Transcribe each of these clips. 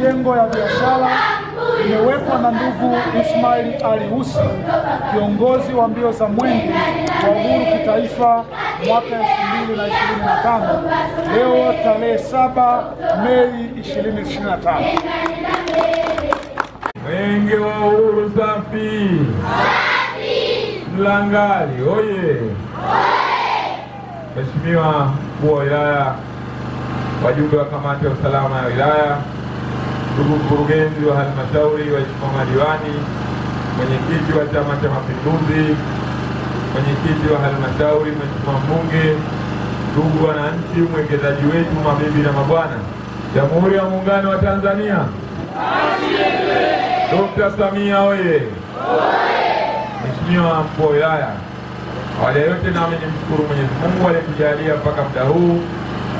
majengo ya biashara imewekwa na ndugu Ismail Ali Usi, kiongozi wa mbio za mwenge wa uhuru kitaifa mwaka 2025, leo tarehe 7 Mei 2025. Mwenge wa uhuru safi! Mlangali oye! Mheshimiwa Mkuu wa Wilaya, wajumbe wa kamati ya usalama ya wilaya, ndugu mkurugenzi wa halmashauri, waheshimiwa madiwani, mwenyekiti wa Chama cha Mapinduzi, mwenyekiti wa halmashauri, mheshimiwa mbunge, ndugu wananchi, mwekezaji wetu, mabibi na mabwana, Jamhuri ya Muungano wa Tanzania. Dr. Samia oye! Mheshimiwa Mkuu wa Wilaya, awali yote nami nimshukuru Mwenyezi Mungu aliyetujalia mpaka muda huu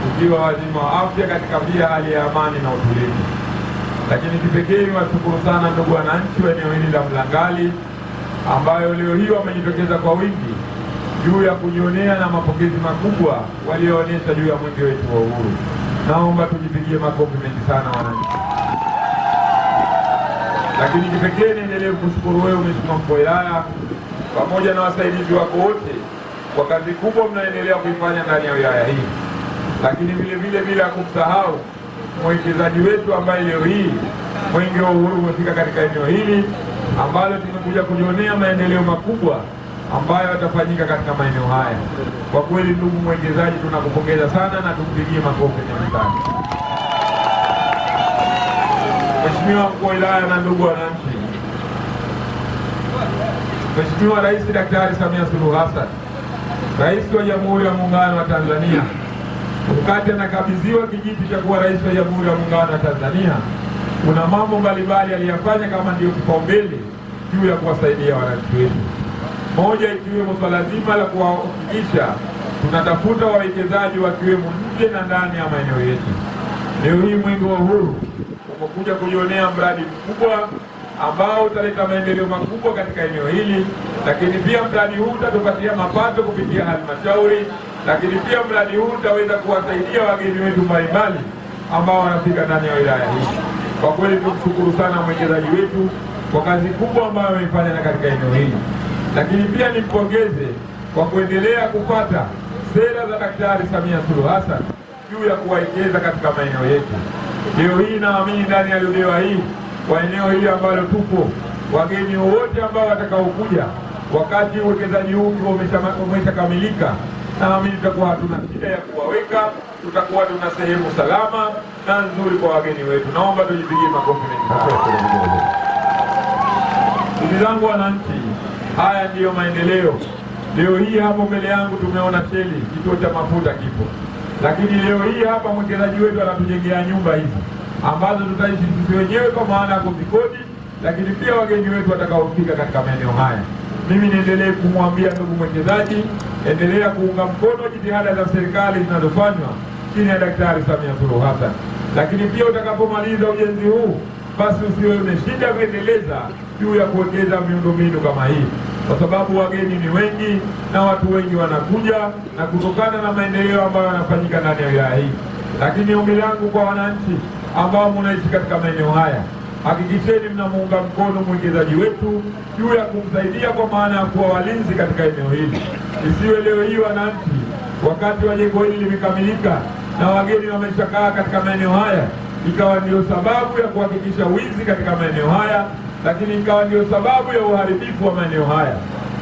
tukiwa wazima wa afya katika pia hali ya amani na utulivu. Lakini kipekee niwashukuru sana ndugu wananchi wa eneo hili la Mlangali ambayo leo hii wamejitokeza kwa wingi juu ya kujionea na mapokezi makubwa walioonyesha juu ya mwenge wetu wa uhuru. Naomba tujipigie makofi mengi sana wananchi. Lakini kipekee niendelee kushukuru wewe Mheshimiwa Mkuu wa Wilaya pamoja na wasaidizi wako wote kwa kazi kubwa mnaendelea kuifanya ndani ya wilaya hii. Lakini vile bila kumsahau mwekezaji wetu ambaye leo hii mwenge wa uhuru umefika katika eneo hili ambalo tumekuja kujionea maendeleo makubwa ambayo yatafanyika katika maeneo haya. Kwa kweli ndugu mwekezaji, tunakupongeza sana na tumpigie makofi mengi sana. Mheshimiwa Mkuu wa Wilaya na ndugu wananchi, Mheshimiwa Rais Daktari Samia Suluhu Hassan, Rais wa Jamhuri ya Muungano wa Tanzania, wakati anakabidhiwa kijiti cha kuwa rais wa Jamhuri ya Muungano wa Tanzania, kuna mambo mbalimbali aliyafanya kama ndio kipaumbele juu ya kuwasaidia wananchi wetu. Moja ikiwemo swala zima la kuhakikisha tunatafuta wawekezaji wakiwemo nje na ndani ya maeneo yetu. Leo hii mwenge wa uhuru umekuja kujionea mradi mkubwa ambao utaleta maendeleo makubwa katika eneo hili, lakini pia mradi huu utatupatia mapato kupitia halmashauri, lakini pia mradi huu utaweza kuwasaidia wageni wetu mbalimbali ambao wanafika ndani ya wilaya hii. Kwa kweli tumshukuru sana mwekezaji wetu kwa kazi kubwa ambayo ameifanya katika eneo hili. Lakini pia nimpongeze kwa kuendelea kupata sera za Daktari Samia Suluhu Hassan juu ya kuwekeza katika maeneo yetu. Leo hii naamini ndani ya Ludewa hii kwa eneo hili ambalo tupo, wageni wote ambao watakaokuja wakati uwekezaji huu umeshakamilika, naamini tutakuwa hatuna shida ya kuwaweka, tutakuwa tuna sehemu salama na nzuri kwa wageni wetu. Naomba tujipigie makofi mengi. Ndugu zangu wananchi, haya ndiyo maendeleo. Leo hii hapo mbele yangu tumeona Sheli, kituo cha mafuta kipo. Lakini leo hii hapa mwekezaji wetu anatujengea nyumba hizi ambazo tutaishi sisi wenyewe kwa maana ya kuzikodi, lakini pia wageni wetu watakaofika katika maeneo haya. Mimi niendelee kumwambia ndugu mwekezaji, endelea kuunga mkono jitihada za serikali zinazofanywa chini ya Daktari Samia Suluhu Hassan. Lakini pia utakapomaliza ujenzi huu, basi usiwe una shida kuendeleza juu ya kuwekeza miundombinu kama hii, kwa sababu wageni ni wengi na watu wengi wanakuja na kutokana na maendeleo ambayo yanafanyika ndani ya wilaya hii. Lakini ombi langu kwa wananchi ambao mnaishi katika maeneo haya, hakikisheni mnamuunga mkono mwekezaji wetu juu ya kumsaidia kwa maana ya kuwa walinzi katika eneo hili. Isiwe leo hii wananchi wakati wa jengo hili limekamilika na wageni wameshakaa katika maeneo haya ikawa ndio sababu ya kuhakikisha wizi katika maeneo haya, lakini ikawa ndio sababu ya uharibifu wa maeneo haya.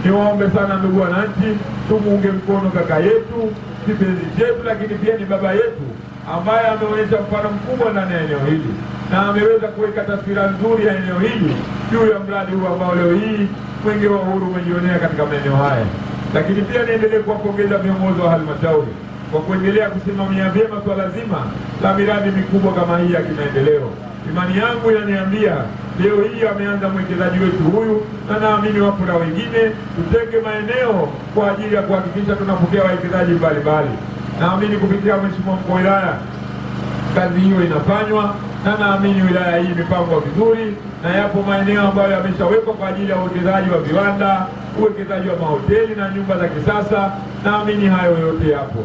Niwaombe sana ndugu wananchi, tumuunge mkono kaka yetu, kipenzi chetu, lakini pia ni baba yetu ambaye ameonyesha mfano mkubwa ndani ya eneo hili na ameweza kuweka taswira nzuri ya eneo hili juu ya mradi huu ambao leo hii mwenge wa uhuru umejionea katika maeneo haya. Lakini pia niendelee kuwapongeza viongozi wa halmashauri kwa kuendelea kusimamia vyema swala zima la miradi mikubwa kama hii ya kimaendeleo. Imani yangu inaniambia leo hii ameanza mwekezaji wetu huyu, na naamini wapo na wengine. Tutenge maeneo kwa ajili ya kuhakikisha tunapokea wawekezaji mbalimbali. Naamini kupitia Mheshimiwa Mkuu wa Wilaya kazi hiyo inafanywa, na naamini wilaya hii imepangwa vizuri na yapo maeneo ambayo yameshawekwa kwa ajili ya uwekezaji wa viwanda, uwekezaji wa mahoteli na nyumba za kisasa. Naamini hayo yote yapo.